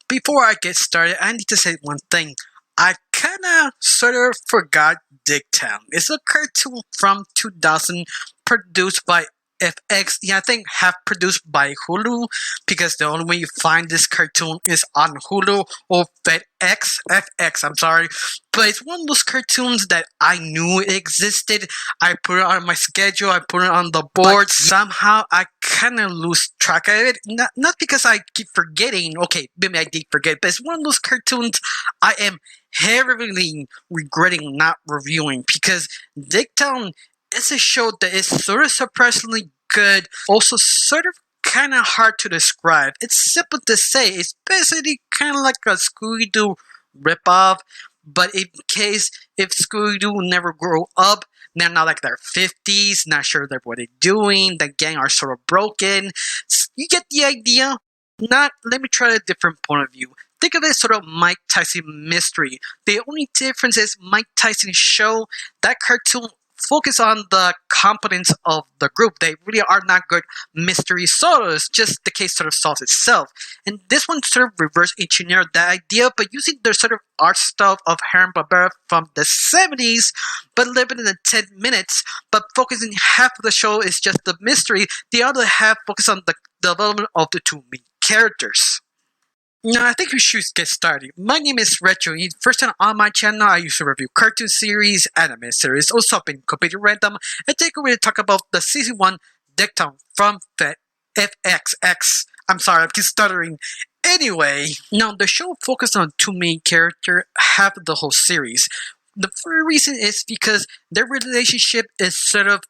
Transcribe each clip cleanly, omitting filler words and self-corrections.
Before I get started, I need to say one thing. I kinda sort of forgot Dicktown. It's a cartoon from 2000 produced by FX. Yeah, I think half produced by Hulu because the only way you find this cartoon is on Hulu or FX. I'm sorry, but it's one of those cartoons that I knew existed. I put it on my schedule. I put it on the board. Somehow I kind of lose track of it. Not because I keep forgetting. Okay, maybe I did forget, but it's one of those cartoons I am heavily regretting not reviewing because Dicktown is a show that is sort of surprisingly good, also sort of kind of hard to describe. It's simple to say. It's basically kind of like a Scooby-Doo ripoff, but in case if Scooby-Doo never grow up, they're not like their 50s, not sure what they're doing, the gang are sort of broken. You get the idea? Let me try a different point of view. Think of it as sort of Mike Tyson mystery. The only difference is Mike Tyson's show, that cartoon focus on the competence of the group. They really are not good mystery solvers, just the case sort of solves itself. And this one sort of reverse engineered that idea, but using the sort of art stuff of Hanna-Barbera from the 70s, but limited in 10 minutes, but focusing half of the show is just the mystery, the other half focus on the development of the two main characters. Now, I think we should get started. My name is Retro. First time on my channel, I used to review cartoon series, anime series, also been completely random, and take away to talk about the season 1 Dicktown from the FXX. I'm sorry, I keep stuttering. Anyway, now the show focused on two main characters half of the whole series. The first reason is because their relationship is sort of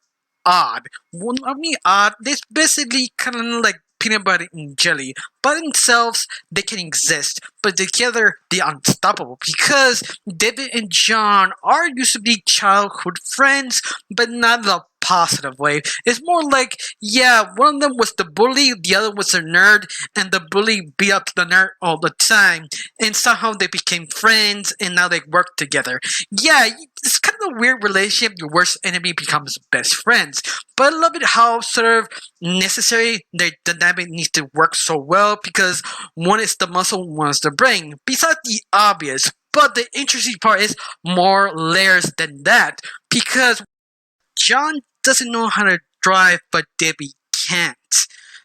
odd. Well, I mean odd, it's basically kind of like peanut butter and jelly. By themselves, they can exist, but together, they're unstoppable because David and John are used to be childhood friends, but not the positive way. It's more like, yeah, one of them was the bully, the other was a nerd, and the bully beat up the nerd all the time, and somehow they became friends, and now they work together. Yeah, it's kind of a weird relationship. Your worst enemy becomes best friends, but I love it how sort of necessary the dynamic needs to work so well because one is the muscle, one is the brain. Besides the obvious, but the interesting part is more layers than that because John doesn't know how to drive, but Debbie can't.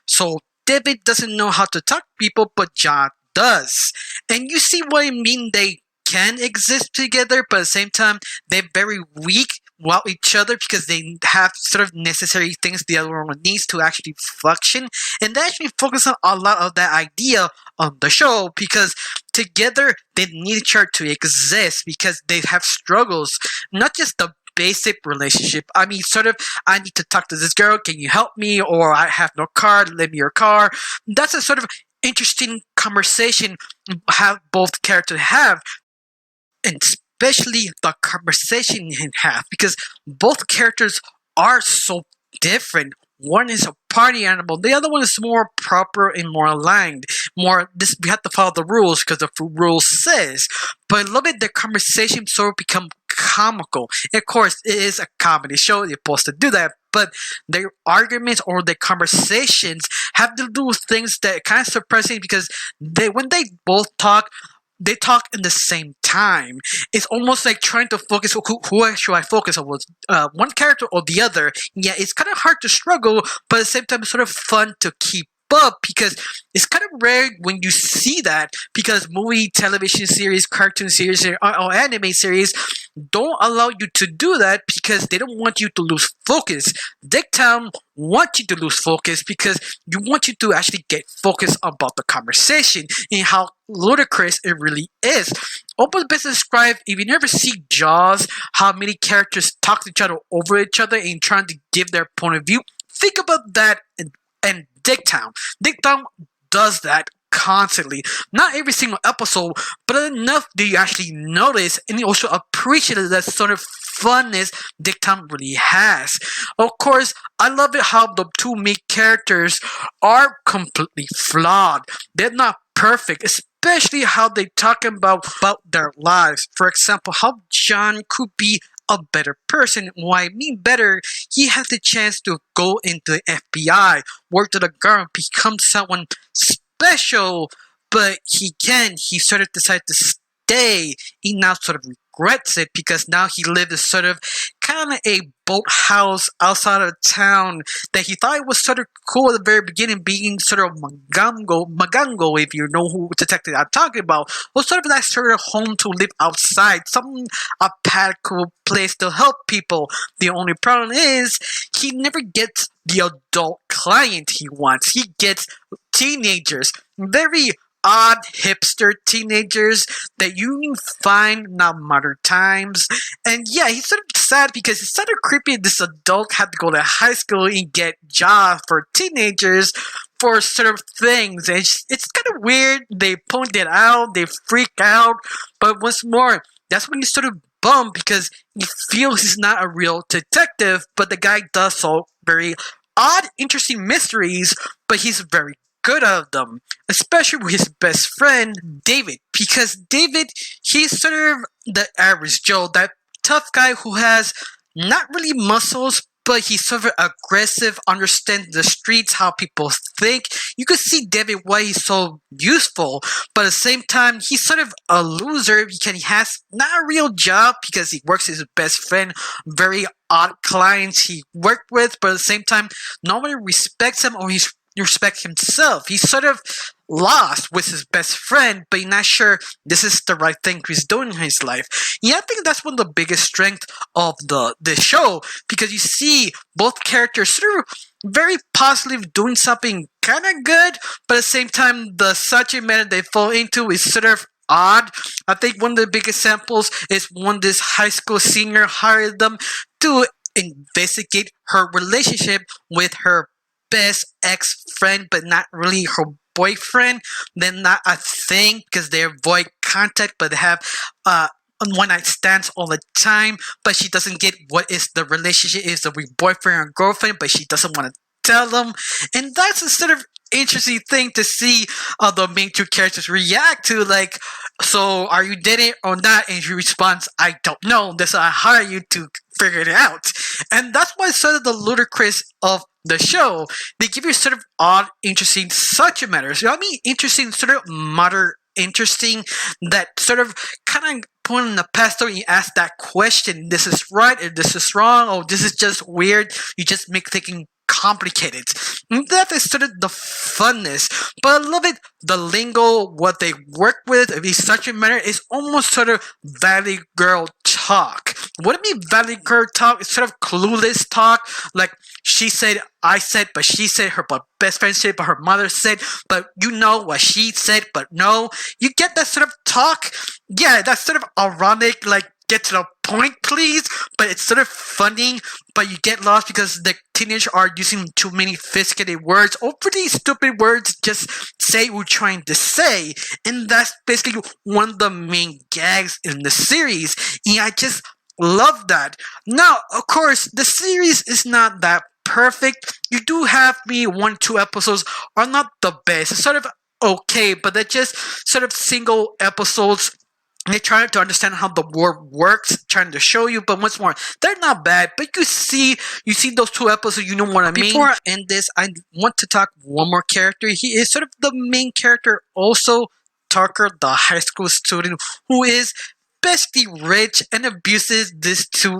So Debbie doesn't know how to talk to people, but John does. And you see what I mean? They can exist together, but at the same time, they're very weak while each other because they have sort of necessary things the other one needs to actually function. And they actually focus on a lot of that idea on the show because together they need each other to exist because they have struggles, not just the basic relationship. I mean, sort of, I need to talk to this girl, can you help me? Or I have no car, lend me your car. That's a sort of interesting conversation have both characters have, and especially the conversation in half because both characters are so different. One is a party animal, the other one is more proper and more aligned. More this we have to follow the rules because the rules says. But I love it. The conversation sort of become comical. And of course, it is a comedy show. You're supposed to do that. But their arguments or their conversations have to do with things that kind of surprising because when they both talk, they talk in the same time. It's almost like trying to focus. Who should I focus on? Was one character or the other? Yeah, it's kind of hard to struggle, but at the same time, it's sort of fun to keep up because it's kind of rare when you see that because movie, television series, cartoon series, or anime series don't allow you to do that because they don't want you to lose focus. Dicktown wants you to lose focus because you want you to actually get focused about the conversation and how ludicrous it really is. Open best describe if you never see Jaws, how many characters talk to each other over each other and trying to give their point of view. Think about that and Dicktown. Dicktown does that constantly. Not every single episode, but enough that you actually notice and you also appreciate that sort of funness Dicktown really has. Of course, I love it how the two main characters are completely flawed. They're not perfect, especially how they talk about their lives. For example, how John could be a better person. Why I mean better, he has the chance to go into the FBI, work to the government, become someone special, but he sort of decided to stay. He now sort of regrets it because now he lived in sort of kind of a boathouse outside of town that he thought it was sort of cool at the very beginning, being sort of Magango, if you know who detective I'm talking about, was sort of that sort of home to live outside, a practical place to help people. The only problem is he never gets the adult client he wants. He gets teenagers, very odd hipster teenagers that you find now modern times. And yeah, he's sort of sad because it's sort of creepy this adult had to go to high school and get jobs for teenagers for sort of things. And it's kind of weird. They point it out, they freak out. But once more, that's when he's sort of bummed because he feels he's not a real detective, but the guy does solve very odd, interesting mysteries, but he's very good at them, especially with his best friend, David. Because David, he's sort of the average Joe, that tough guy who has not really muscles, but he's sort of aggressive, understands the streets, how people think. You could see David why he's so useful, but at the same time, he's sort of a loser because he has not a real job because he works with his best friend, very odd clients he worked with, but at the same time, nobody respects him or he's respect himself. He's sort of lost with his best friend, but he's not sure this is the right thing he's doing in his life. Yeah, I think that's one of the biggest strengths of the show because you see both characters sort of very positive doing something kind of good, but at the same time, the subject matter they fall into is sort of odd. I think one of the biggest examples is when this high school senior hired them to investigate her relationship with her best ex-friend, but not really her boyfriend. They're not a thing because they avoid contact, but they have one night stands all the time. But she doesn't get what is the relationship is with boyfriend or girlfriend, but she doesn't want to tell them. And that's a sort of interesting thing to see the main two characters react to, like, so are you dating or not? And she responds, I don't know. That's why I hire you to figure it out. And that's why sort of the ludicrous of the show. They give you sort of odd, interesting subject matters. You know what I mean? Interesting, sort of modern, interesting, that sort of kind of point in the past and you ask that question, this is right or this is wrong, or this is just weird. You just make thinking complicated. And that is sort of the funness. But I love it. The lingo, what they work with, if it's such a matter, is almost sort of Valley Girl talk. What do you mean Valley Girl talk? It's sort of clueless talk. Like she said, I said, but she said, her but best friend said, but her mother said, but you know what she said, but no. You get that sort of talk? Yeah, that's sort of ironic, like get to the point, please. But it's sort of funny, but you get lost because the teenagers are using too many sophisticated words or pretty stupid words. Just say what we're trying to say, and that's basically one of the main gags in the series. And I just love that. Now, of course, the series is not that perfect. You do have me 1-2 episodes are not the best. It's sort of okay, but they're just sort of single episodes. They try to understand how the world works, trying to show you, but once more, they're not bad. But you see those 2 episodes, you know what I mean. Before I end this, I want to talk one more character. He is sort of the main character, also Tucker, the high school student, who is basically rich and abuses these 2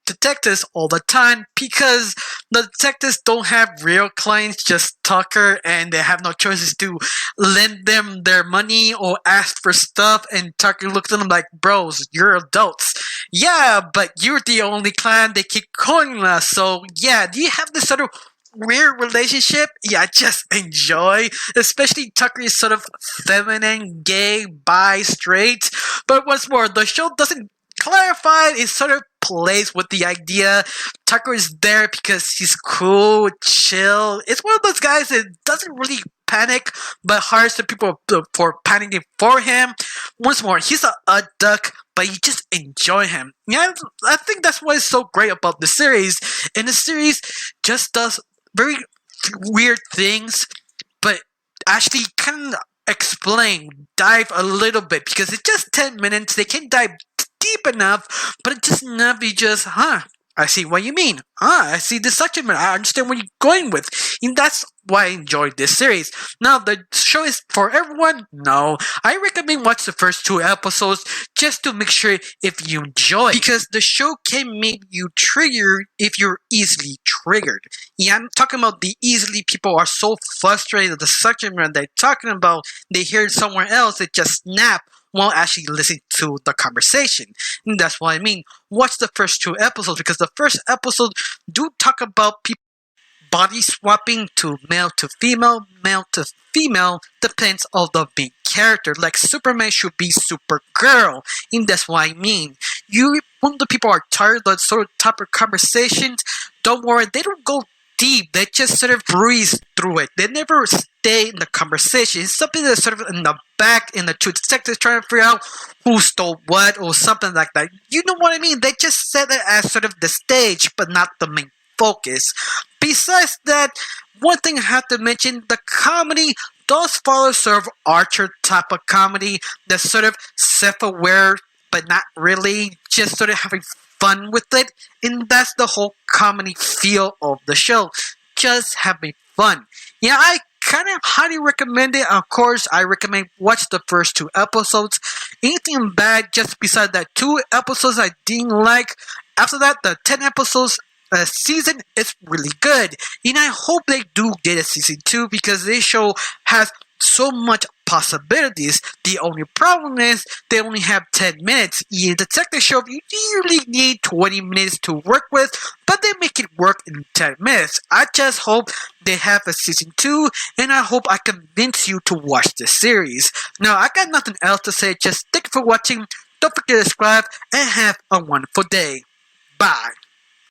detectives all the time because the detectives don't have real clients, just Tucker, and they have no choices to lend them their money or ask for stuff. And Tucker looks at them like, bros, you're adults. Yeah, but you're the only client they keep calling us. So yeah, do you have this sort of weird relationship? Yeah, I just enjoy. Especially Tucker is sort of feminine, gay, bi, straight. But once more, the show doesn't clarify. It sort of plays with the idea. Tucker is there because he's cool, chill. It's one of those guys that doesn't really panic, but hires the people for panicking for him. Once more, he's a duck, but you just enjoy him. Yeah, I think that's what is so great about the series. And the series just does very weird things, but actually kind of dive a little bit because it's just 10 minutes. They can dive deep enough, but it's just enough. You just, I see what you mean. I see the subject matter. I understand what you're going with. And that's why I enjoyed this series. Now, the show is for everyone? No. I recommend watch the first 2 episodes just to make sure if you enjoy. Because the show can make you triggered if you're easily triggered. Yeah, I'm talking about the easily people are so frustrated at the subject matter they're talking about, they hear it somewhere else, they just snap while actually listening to the conversation. And that's what I mean. Watch the first 2 episodes because the first episode do talk about people body swapping male to female, depends on the main character. Like Superman should be Supergirl, and that's what I mean. When the people are tired of sort of type of conversations, don't worry, they don't go deep. They just sort of breeze through it. They never stay in the conversation. It's something that's sort of in the back in the two detectives trying to figure out who stole what or something like that. You know what I mean? They just set it as sort of the stage, but not the main focus. Besides that, one thing I have to mention, the comedy does follow sort of Archer type of comedy that's sort of self-aware but not really, just sort of having fun with it, and that's the whole comedy feel of the show. Just having fun. Yeah, I kind of highly recommend it. Of course, I recommend watch the first 2 episodes. Anything bad just beside that 2 episodes I didn't like. After that, the 10 episodes season is really good. And I hope they do get a season 2 because this show has so much possibilities. The only problem is they only have 10 minutes. In the detective show, you usually need 20 minutes to work with, but they make it work in 10 minutes. I just hope they have a season 2, and I hope I convince you to watch the series. Now, I got nothing else to say. Just thank you for watching. Don't forget to subscribe, and have a wonderful day. Bye.